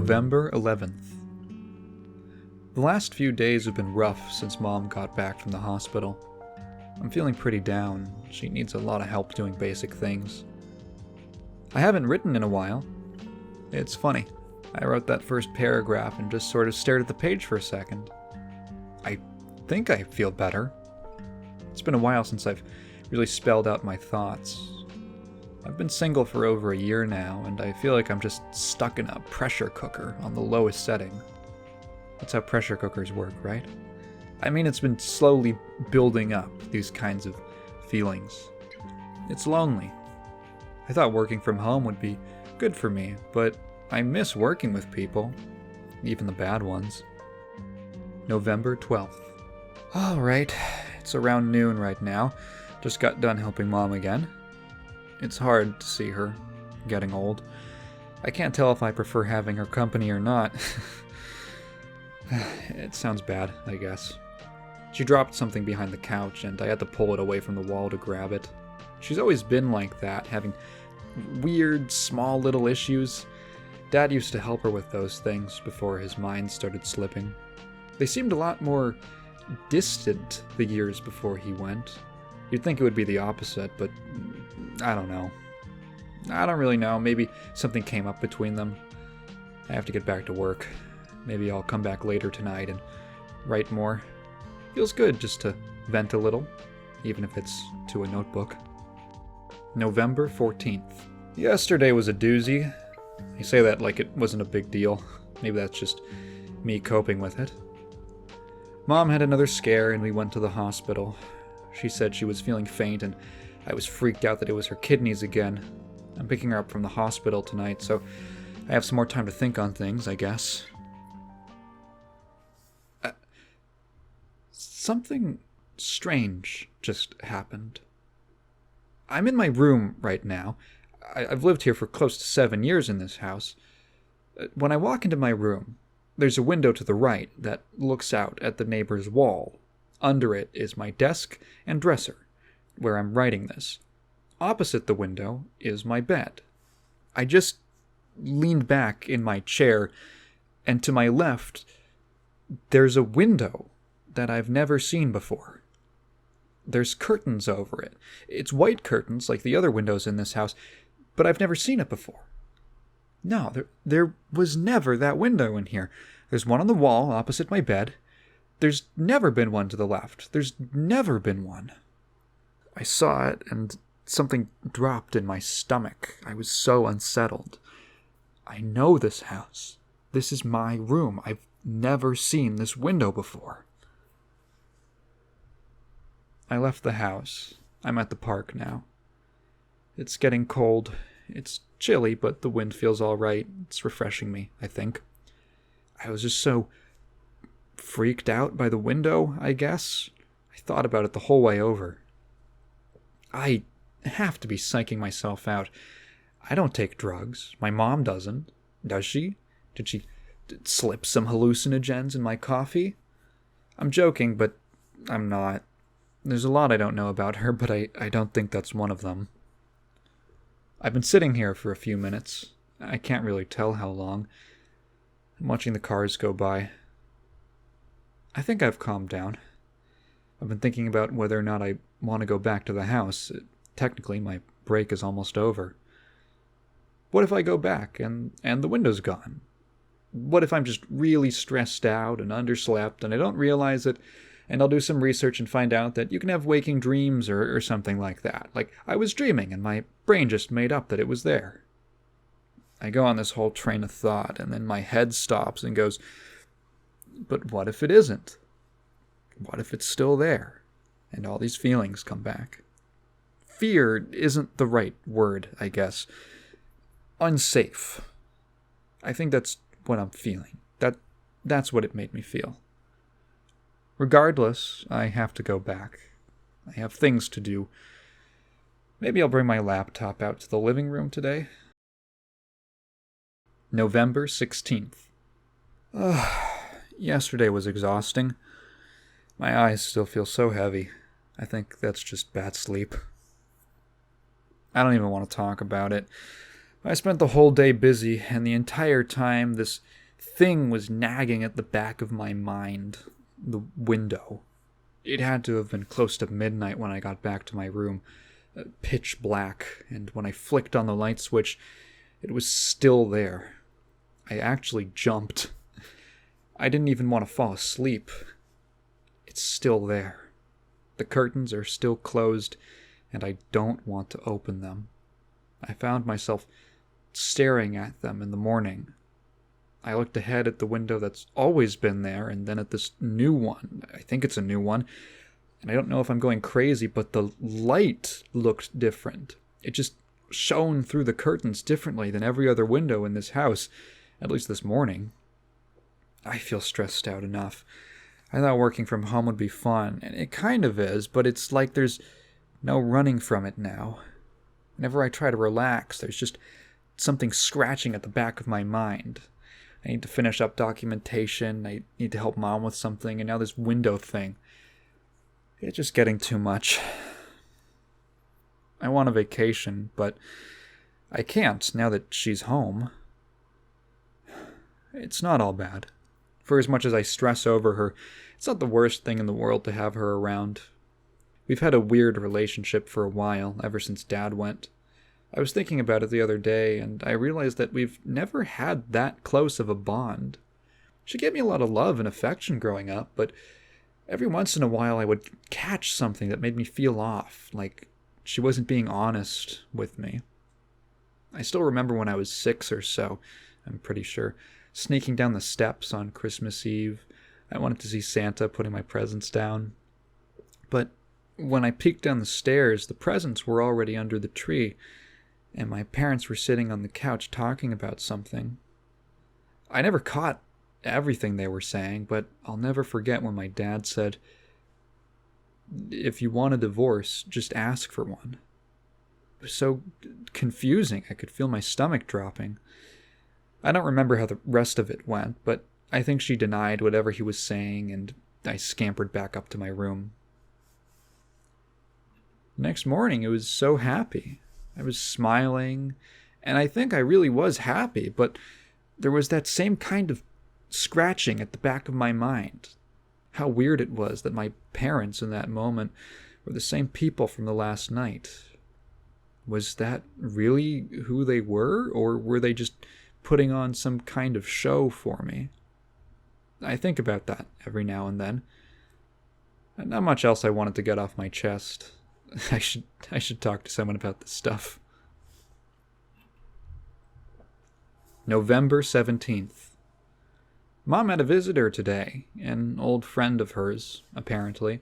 November 11th. The last few days have been rough since Mom got back from the hospital. I'm feeling pretty down. She needs a lot of help doing basic things. I haven't written in a while. It's funny. I wrote that first paragraph and just sort of stared at the page for a second. I think I feel better. It's been a while since I've really spelled out my thoughts. I've been single for over a year now, and I feel like I'm just stuck in a pressure cooker on the lowest setting. That's how pressure cookers work, right? I mean, it's been slowly building up, these kinds of feelings. It's lonely. I thought working from home would be good for me, but I miss working with people, even the bad ones. November 12th. Alright, it's around noon right now. Just got done helping Mom again. It's hard to see her getting old. I can't tell if I prefer having her company or not. It sounds bad, I guess. She dropped something behind the couch, and I had to pull it away from the wall to grab it. She's always been like that, having weird, small little issues. Dad used to help her with those things before his mind started slipping. They seemed a lot more distant the years before he went. You'd think it would be the opposite, but I don't know. I don't really know. Maybe something came up between them. I have to get back to work. Maybe I'll come back later tonight and write more. Feels good just to vent a little, even if it's to a notebook. November 14th. Yesterday was a doozy. I say that like it wasn't a big deal. Maybe that's just me coping with it. Mom had another scare and we went to the hospital. She said she was feeling faint and I was freaked out that it was her kidneys again. I'm picking her up from the hospital tonight, so I have some more time to think on things, I guess. Something strange just happened. I'm in my room right now. I've lived here for close to 7 years in this house. When I walk into my room, there's a window to the right that looks out at the neighbor's wall. Under it is my desk and dresser, where I'm writing this. Opposite the window is my bed. I just leaned back in my chair, and to my left, there's a window that I've never seen before. There's curtains over it. It's white curtains like the other windows in this house, but I've never seen it before. No, there was never that window in here. There's one on the wall opposite my bed. There's never been one to the left. There's never been one. I saw it, and something dropped in my stomach. I was so unsettled. I know this house. This is my room. I've never seen this window before. I left the house. I'm at the park now. It's getting cold. It's chilly, but the wind feels all right. It's refreshing me, I think. I was just so freaked out by the window, I guess. I thought about it the whole way over. I have to be psyching myself out. I don't take drugs. My mom doesn't. Does she? Did she slip some hallucinogens in my coffee? I'm joking, but I'm not. There's a lot I don't know about her, but I don't think that's one of them. I've been sitting here for a few minutes. I can't really tell how long. I'm watching the cars go by. I think I've calmed down. I've been thinking about whether or not I want to go back to the house. Technically, my break is almost over. What if I go back and the window's gone? What if I'm just really stressed out and underslept and I don't realize it, and I'll do some research and find out that you can have waking dreams or something like that. Like I was dreaming and my brain just made up that it was there. I go on this whole train of thought and then my head stops and goes, but what if it isn't? What if it's still there? And all these feelings come back. Fear isn't the right word, I guess. Unsafe. I think that's what I'm feeling. That's what it made me feel. Regardless, I have to go back. I have things to do. Maybe I'll bring my laptop out to the living room today. November 16th. Yesterday was exhausting. My eyes still feel so heavy. I think that's just bad sleep. I don't even want to talk about it. I spent the whole day busy, and the entire time this thing was nagging at the back of my mind. The window. It had to have been close to midnight when I got back to my room. Pitch black, and when I flicked on the light switch, it was still there. I actually jumped. I didn't even want to fall asleep. It's still there. The curtains are still closed, and I don't want to open them. I found myself staring at them in the morning. I looked ahead at the window that's always been there, and then at this new one. I think it's a new one. And I don't know if I'm going crazy, but the light looked different. It just shone through the curtains differently than every other window in this house, at least this morning. I feel stressed out enough. I thought working from home would be fun, and it kind of is, but it's like there's no running from it now. Whenever I try to relax, there's just something scratching at the back of my mind. I need to finish up documentation, I need to help Mom with something, and now this window thing. It's just getting too much. I want a vacation, but I can't now that she's home. It's not all bad. For as much as I stress over her, it's not the worst thing in the world to have her around. We've had a weird relationship for a while, ever since Dad went. I was thinking about it the other day, and I realized that we've never had that close of a bond. She gave me a lot of love and affection growing up, but every once in a while I would catch something that made me feel off, like she wasn't being honest with me. I still remember when I was 6 or so, I'm pretty sure, sneaking down the steps on Christmas Eve. I wanted to see Santa putting my presents down. But when I peeked down the stairs, the presents were already under the tree, and my parents were sitting on the couch talking about something. I never caught everything they were saying, but I'll never forget when my dad said, "If you want a divorce, just ask for one." It was so confusing, I could feel my stomach dropping. I don't remember how the rest of it went, but I think she denied whatever he was saying, and I scampered back up to my room. Next morning, I was so happy. I was smiling, and I think I really was happy, but there was that same kind of scratching at the back of my mind. How weird it was that my parents in that moment were the same people from the last night. Was that really who they were, or were they just putting on some kind of show for me? I think about that every now and then. Not much else I wanted to get off my chest. I should talk to someone about this stuff. November 17th. Mom had a visitor today, an old friend of hers, apparently.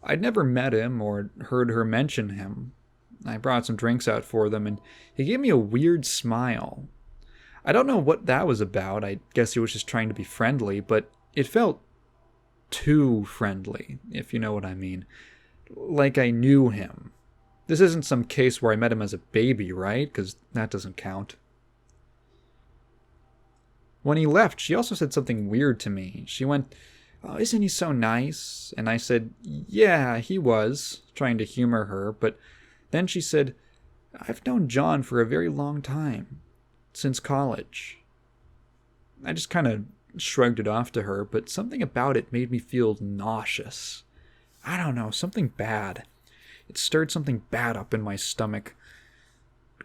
I'd never met him or heard her mention him. I brought some drinks out for them, and he gave me a weird smile. I don't know what that was about. I guess he was just trying to be friendly, but it felt too friendly, if you know what I mean. Like I knew him. This isn't some case where I met him as a baby, right? Because that doesn't count. When he left, she also said something weird to me. She went, "Oh, isn't he so nice?" And I said, "Yeah, he was," trying to humor her, but then she said, "I've known John for a very long time, since college." I just kind of shrugged it off to her, but something about it made me feel nauseous. I don't know, something bad. It stirred something bad up in my stomach.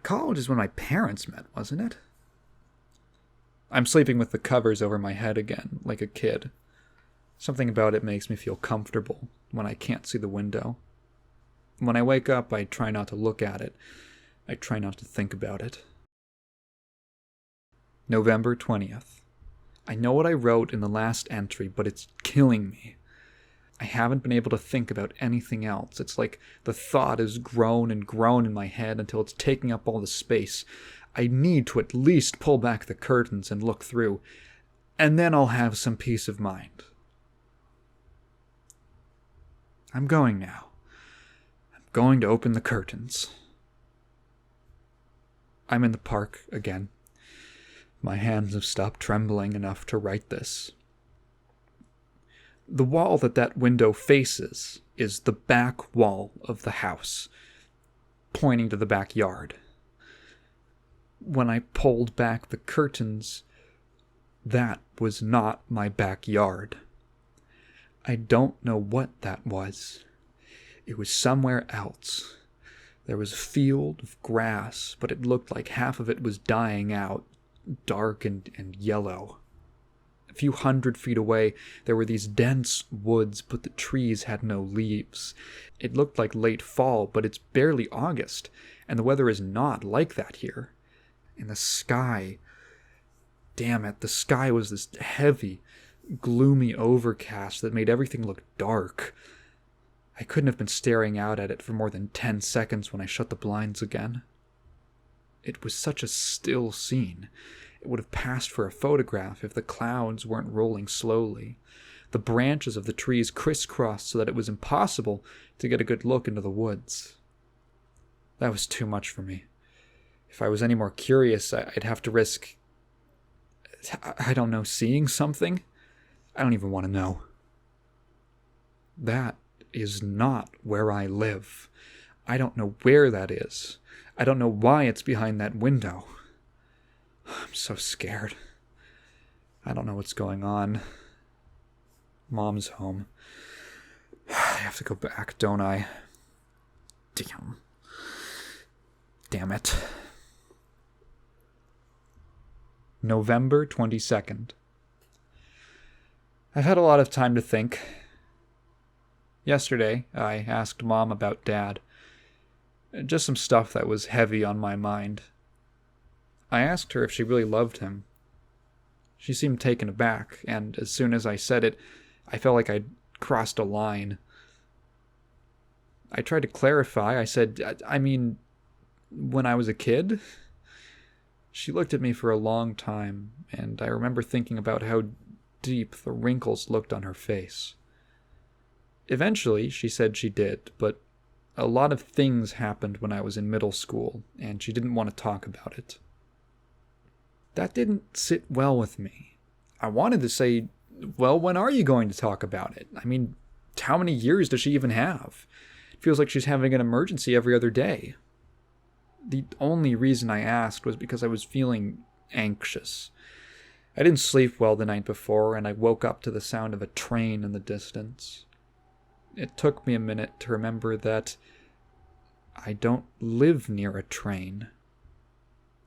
College is when my parents met, wasn't it? I'm sleeping with the covers over my head again, like a kid. Something about it makes me feel comfortable when I can't see the window. When I wake up, I try not to look at it. I try not to think about it. November 20th. I know what I wrote in the last entry, but it's killing me. I haven't been able to think about anything else. It's like the thought has grown and grown in my head until it's taking up all the space. I need to at least pull back the curtains and look through, and then I'll have some peace of mind. I'm going now. I'm going to open the curtains. I'm in the park again. My hands have stopped trembling enough to write this. The wall that window faces is the back wall of the house, pointing to the backyard. When I pulled back the curtains, that was not my backyard. I don't know what that was. It was somewhere else. There was a field of grass, but it looked like half of it was dying out, dark and yellow. A few 100 feet away, there were these dense woods, but the trees had no leaves. It looked like late fall, but it's barely August, and the weather is not like that here. And the sky, damn it, the sky was this heavy, gloomy overcast that made everything look dark. I couldn't have been staring out at it for more than 10 seconds when I shut the blinds again. It was such a still scene. It would have passed for a photograph if the clouds weren't rolling slowly. The branches of the trees crisscrossed so that it was impossible to get a good look into the woods. That was too much for me. If I was any more curious, I'd have to risk, I don't know, seeing something? I don't even want to know. That is not where I live. I don't know where that is. I don't know why it's behind that window. I'm so scared. I don't know what's going on. Mom's home. I have to go back, don't I? Damn it. November 22nd. I've had a lot of time to think. Yesterday, I asked Mom about Dad. Just some stuff that was heavy on my mind. I asked her if she really loved him. She seemed taken aback, and as soon as I said it, I felt like I'd crossed a line. I tried to clarify. I said, I mean, when I was a kid? She looked at me for a long time, and I remember thinking about how deep the wrinkles looked on her face. Eventually, she said she did, but a lot of things happened when I was in middle school, and she didn't want to talk about it. That didn't sit well with me. I wanted to say, well, when are you going to talk about it? I mean, how many years does she even have? It feels like she's having an emergency every other day. The only reason I asked was because I was feeling anxious. I didn't sleep well the night before, and I woke up to the sound of a train in the distance. It took me a minute to remember that I don't live near a train.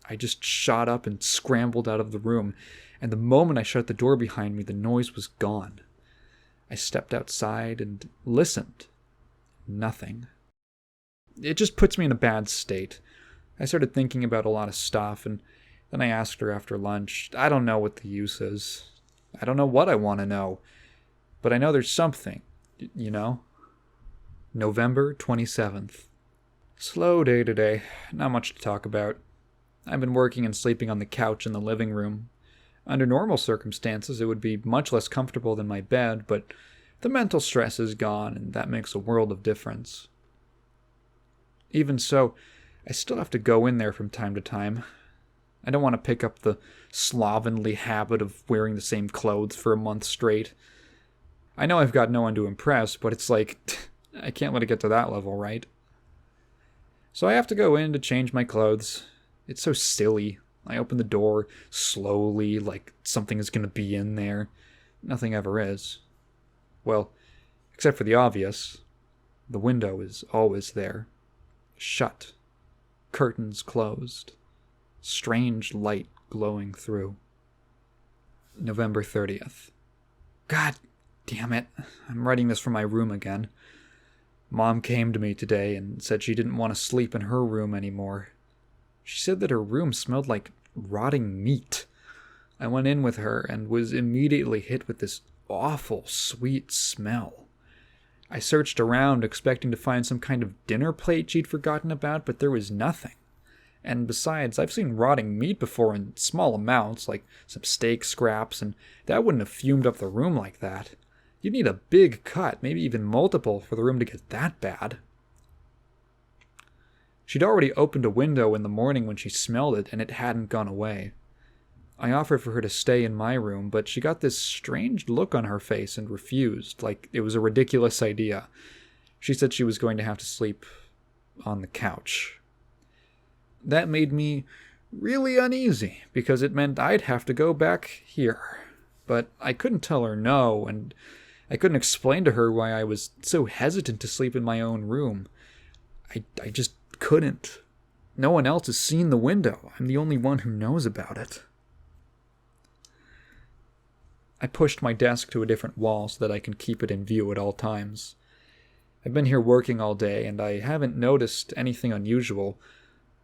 I just shot up and scrambled out of the room, and the moment I shut the door behind me, the noise was gone. I stepped outside and listened. Nothing. It just puts me in a bad state. I started thinking about a lot of stuff, and then I asked her after lunch. I don't know what the use is. I don't know what I want to know. But I know there's something, you know? November 27th. Slow day today. Not much to talk about. I've been working and sleeping on the couch in the living room. Under normal circumstances, it would be much less comfortable than my bed, but the mental stress is gone, and that makes a world of difference. Even so, I still have to go in there from time to time. I don't want to pick up the slovenly habit of wearing the same clothes for a month straight. I know I've got no one to impress, but it's like, I can't let it get to that level, right? So I have to go in to change my clothes. It's so silly. I open the door slowly, like something is going to be in there. Nothing ever is. Well, except for the obvious. The window is always there. Shut. Curtains closed. Strange light glowing through. November 30th. God damn it. I'm writing this from my room again. Mom came to me today and said she didn't want to sleep in her room anymore. She said that her room smelled like rotting meat. I went in with her and was immediately hit with this awful sweet smell. I searched around expecting to find some kind of dinner plate she'd forgotten about, but there was nothing. And besides, I've seen rotting meat before in small amounts, like some steak scraps, and that wouldn't have fumed up the room like that. You'd need a big cut, maybe even multiple, for the room to get that bad. She'd already opened a window in the morning when she smelled it, and it hadn't gone away. I offered for her to stay in my room, but she got this strange look on her face and refused, like it was a ridiculous idea. She said she was going to have to sleep on the couch. That made me really uneasy, because it meant I'd have to go back here. But I couldn't tell her no, and I couldn't explain to her why I was so hesitant to sleep in my own room. I just couldn't. No one else has seen the window. I'm the only one who knows about it. I pushed my desk to a different wall so that I can keep it in view at all times. I've been here working all day, and I haven't noticed anything unusual.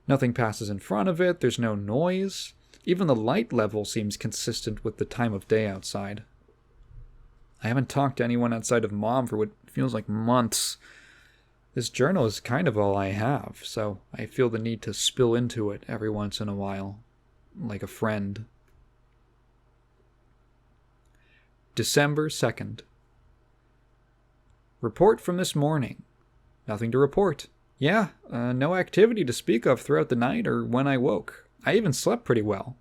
Nothing passes in front of it, there's no noise. Even the light level seems consistent with the time of day outside. I haven't talked to anyone outside of Mom for what feels like months. This journal is kind of all I have, so I feel the need to spill into it every once in a while, like a friend. December 2nd. Report from this morning. Nothing to report. Yeah, no activity to speak of throughout the night or when I woke. I even slept pretty well.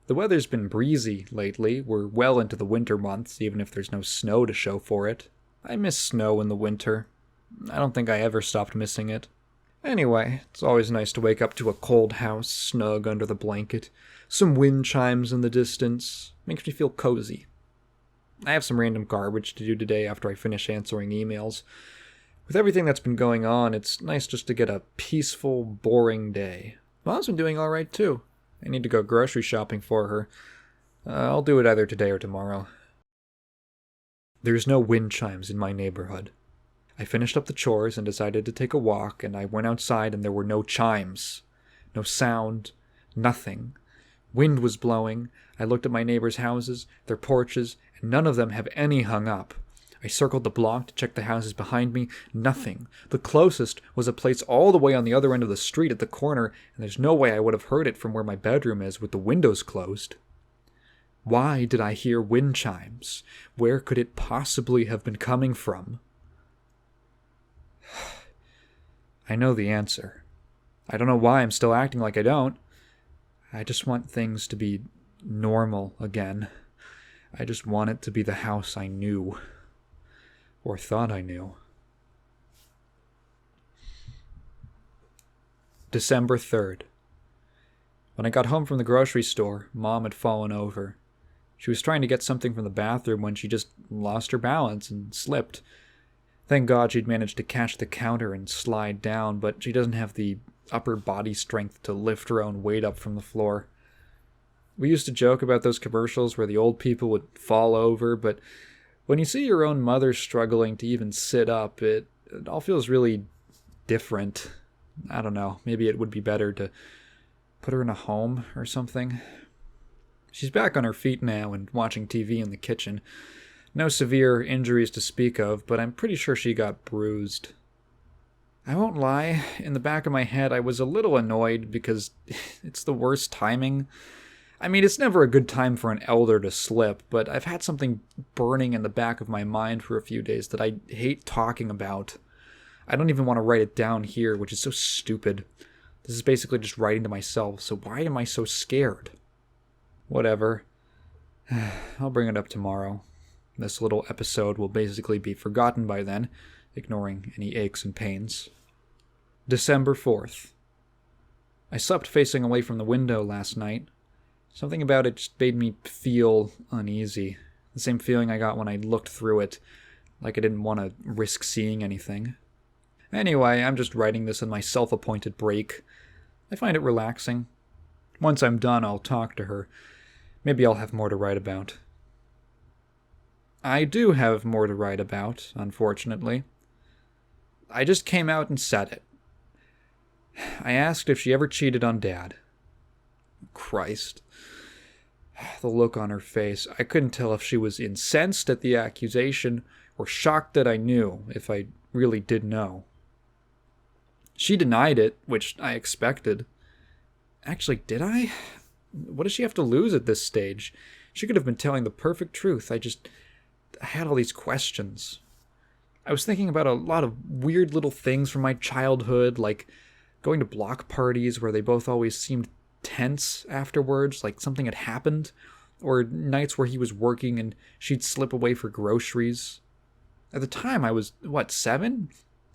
The weather's been breezy lately. We're well into the winter months, even if there's no snow to show for it. I miss snow in the winter. I don't think I ever stopped missing it. Anyway, it's always nice to wake up to a cold house, snug under the blanket. Some wind chimes in the distance. Makes me feel cozy. I have some random garbage to do today after I finish answering emails. With everything that's been going on, it's nice just to get a peaceful, boring day. Mom's been doing alright too. I need to go grocery shopping for her. I'll do it either today or tomorrow. There's no wind chimes in my neighborhood. I finished up the chores and decided to take a walk, and I went outside and there were no chimes. No sound. Nothing. Wind was blowing. I looked at my neighbors' houses, their porches, and none of them have any hung up. I circled the block to check the houses behind me. Nothing. The closest was a place all the way on the other end of the street at the corner, and there's no way I would have heard it from where my bedroom is with the windows closed. Why did I hear wind chimes? Where could it possibly have been coming from? I know the answer. I don't know why I'm still acting like I don't. I just want things to be normal again. I just want it to be the house I knew. Or thought I knew. December 3rd. When I got home from the grocery store, Mom had fallen over. She was trying to get something from the bathroom when she just lost her balance and slipped. Thank God she'd managed to catch the counter and slide down, but she doesn't have the upper body strength to lift her own weight up from the floor. We used to joke about those commercials where the old people would fall over, but when you see your own mother struggling to even sit up, it all feels really different. I don't know, maybe it would be better to put her in a home or something. She's back on her feet now and watching TV in the kitchen. No severe injuries to speak of, but I'm pretty sure she got bruised. I won't lie, in the back of my head I was a little annoyed because it's the worst timing. I mean, it's never a good time for an elder to slip, but I've had something burning in the back of my mind for a few days that I hate talking about. I don't even want to write it down here, which is so stupid. This is basically just writing to myself, so why am I so scared? Whatever. I'll bring it up tomorrow. This little episode will basically be forgotten by then, ignoring any aches and pains. December 4th. I slept facing away from the window last night. Something about it just made me feel uneasy. The same feeling I got when I looked through it, like I didn't want to risk seeing anything. Anyway, I'm just writing this in my self-appointed break. I find it relaxing. Once I'm done, I'll talk to her. Maybe I'll have more to write about. I do have more to write about, unfortunately. I just came out and said it. I asked if she ever cheated on Dad. Christ. The look on her face. I couldn't tell if she was incensed at the accusation or shocked that I knew, if I really did know. She denied it, which I expected. Actually, did I? What does she have to lose at this stage? She could have been telling the perfect truth. I had all these questions. I was thinking about a lot of weird little things from my childhood, like going to block parties where they both always seemed tense afterwards, like something had happened, or nights where he was working and she'd slip away for groceries. At the time, I was, 7?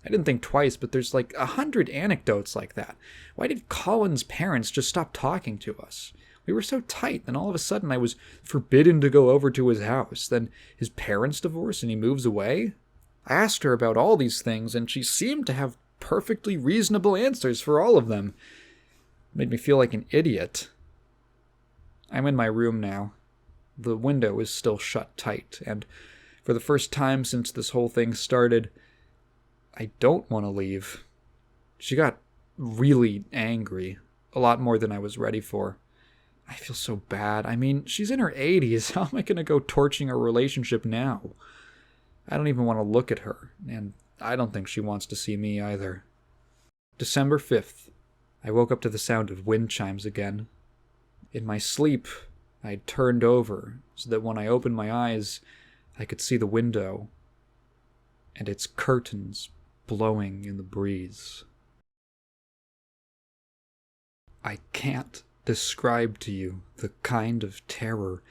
I didn't think twice, but there's like 100 anecdotes like that. Why did Colin's parents just stop talking to us? We were so tight, then all of a sudden I was forbidden to go over to his house. Then his parents divorce and he moves away? I asked her about all these things, and she seemed to have perfectly reasonable answers for all of them. It made me feel like an idiot. I'm in my room now. The window is still shut tight, and for the first time since this whole thing started, I don't want to leave. She got really angry, a lot more than I was ready for. I feel so bad. I mean, she's in her 80s. How am I going to go torching our relationship now? I don't even want to look at her, and I don't think she wants to see me either. December 5th. I woke up to the sound of wind chimes again. In my sleep, I turned over so that when I opened my eyes, I could see the window and its curtains blowing in the breeze. I can't describe to you the kind of terror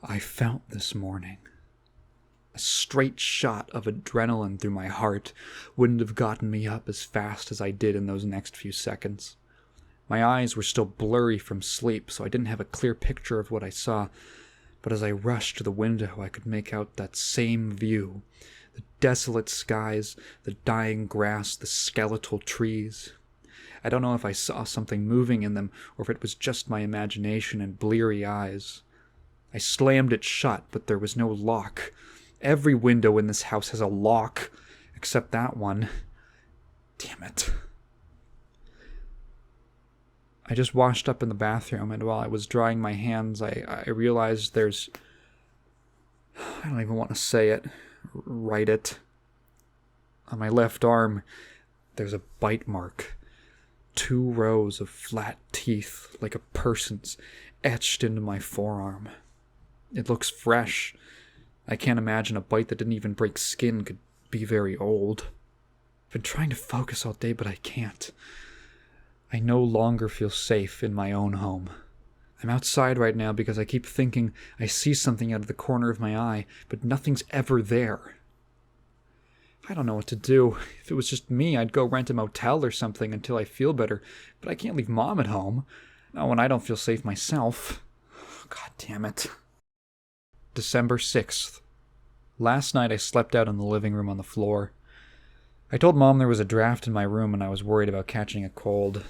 I felt this morning. A straight shot of adrenaline through my heart wouldn't have gotten me up as fast as I did in those next few seconds. My eyes were still blurry from sleep, so I didn't have a clear picture of what I saw, but as I rushed to the window, I could make out that same view. The desolate skies, the dying grass, the skeletal trees. I don't know if I saw something moving in them, or if it was just my imagination and bleary eyes. I slammed it shut, but there was no lock. Every window in this house has a lock, except that one. Damn it. I just washed up in the bathroom, and while I was drying my hands, I realized there's... I don't even want to say it. Write it. On my left arm, there's a bite mark. 2 rows of flat teeth, like a person's, etched into my forearm. It looks fresh. I can't imagine a bite that didn't even break skin could be very old. I've been trying to focus all day, but I can't. I no longer feel safe in my own home. I'm outside right now because I keep thinking I see something out of the corner of my eye, but nothing's ever there. I don't know what to do. If it was just me, I'd go rent a motel or something until I feel better, but I can't leave Mom at home. Oh, and I don't feel safe myself. God damn it. December 6th. Last night I slept out in the living room on the floor. I told Mom there was a draft in my room and I was worried about catching a cold.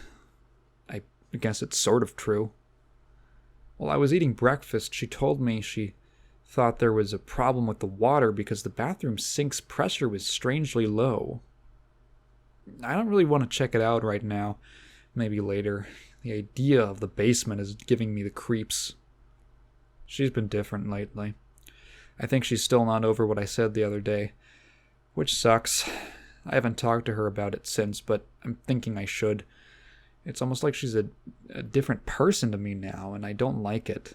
I guess it's sort of true. While I was eating breakfast, she told me she thought there was a problem with the water because the bathroom sink's pressure was strangely low. I don't really want to check it out right now. Maybe later. The idea of the basement is giving me the creeps. She's been different lately. I think she's still not over what I said the other day, which sucks. I haven't talked to her about it since, but I'm thinking I should. It's almost like she's a different person to me now, and I don't like it.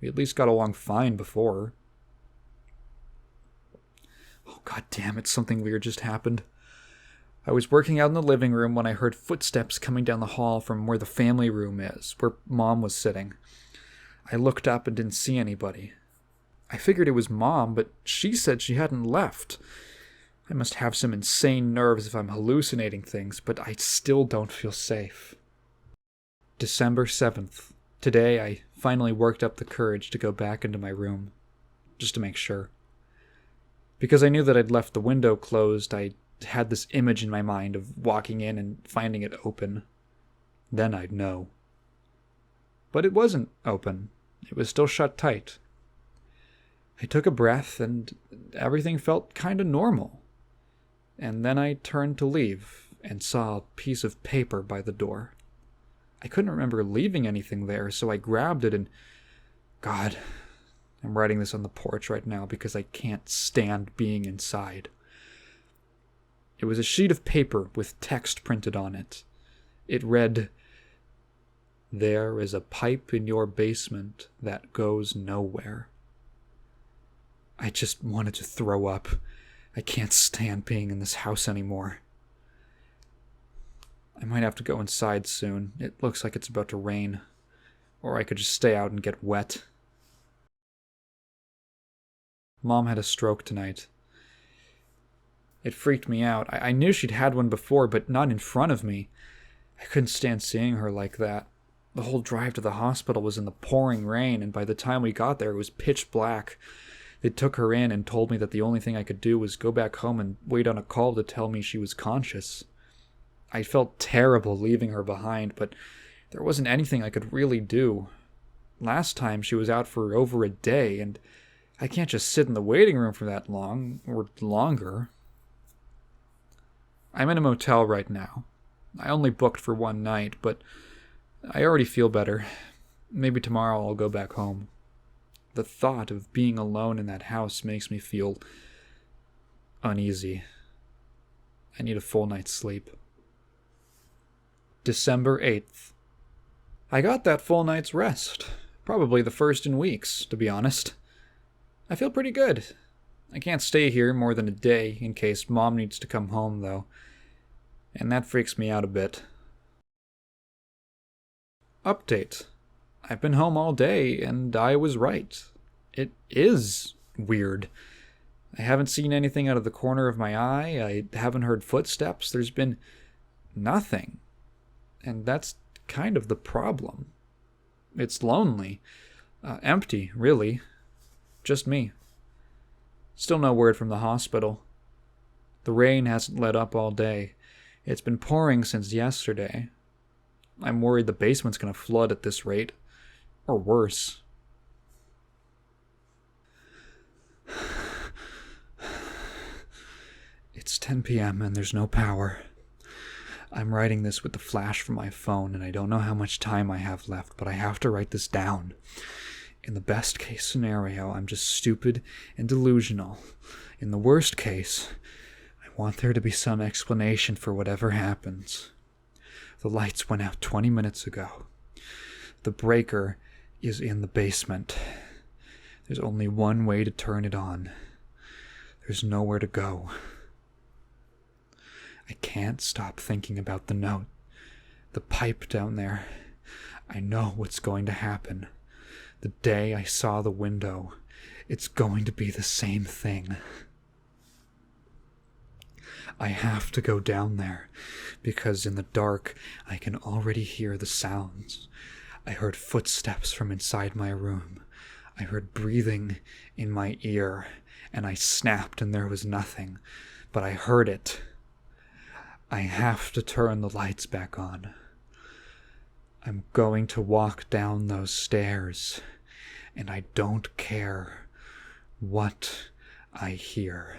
We at least got along fine before. Oh, god damn it, something weird just happened. I was working out in the living room when I heard footsteps coming down the hall from where the family room is, where Mom was sitting. I looked up and didn't see anybody. I figured it was Mom, but she said she hadn't left. I must have some insane nerves if I'm hallucinating things, but I still don't feel safe. December 7th. Today I finally worked up the courage to go back into my room, just to make sure. Because I knew that I'd left the window closed, I had this image in my mind of walking in and finding it open. Then I'd know. But it wasn't open. It was still shut tight. I took a breath and everything felt kind of normal. And then I turned to leave and saw a piece of paper by the door. I couldn't remember leaving anything there, so I grabbed it and... God, I'm writing this on the porch right now because I can't stand being inside. It was a sheet of paper with text printed on it. It read, "There is a pipe in your basement that goes nowhere." I just wanted to throw up. I can't stand being in this house anymore. I might have to go inside soon. It looks like it's about to rain. Or I could just stay out and get wet. Mom had a stroke tonight. It freaked me out. I knew she'd had one before, but not in front of me. I couldn't stand seeing her like that. The whole drive to the hospital was in the pouring rain, and by the time we got there, it was pitch black. They took her in and told me that the only thing I could do was go back home and wait on a call to tell me she was conscious. I felt terrible leaving her behind, but there wasn't anything I could really do. Last time she was out for over a day, and I can't just sit in the waiting room for that long, or longer. I'm in a motel right now. I only booked for one night, but I already feel better. Maybe tomorrow I'll go back home. The thought of being alone in that house makes me feel uneasy. I need a full night's sleep. December 8th. I got that full night's rest. Probably the first in weeks, to be honest. I feel pretty good. I can't stay here more than a day in case Mom needs to come home, though. And that freaks me out a bit. Update. I've been home all day, and I was right. It is weird. I haven't seen anything out of the corner of my eye. I haven't heard footsteps. There's been nothing. And that's kind of the problem. It's lonely. Empty, really. Just me. Still no word from the hospital. The rain hasn't let up all day. It's been pouring since yesterday. I'm worried the basement's gonna flood at this rate. Or worse. It's 10 p.m. and there's no power. I'm writing this with the flash from my phone, and I don't know how much time I have left, but I have to write this down. In the best case scenario, I'm just stupid and delusional. In the worst case, I want there to be some explanation for whatever happens. The lights went out 20 minutes ago. The breaker is in the basement. There's only one way to turn it on. There's nowhere to go. I can't stop thinking about the note. The pipe down there. I know what's going to happen. The day I saw the window, it's going to be the same thing. I have to go down there, because in the dark I can already hear the sounds. I heard footsteps from inside my room. I heard breathing in my ear, and I snapped and there was nothing, but I heard it. I have to turn the lights back on. I'm going to walk down those stairs, and I don't care what I hear.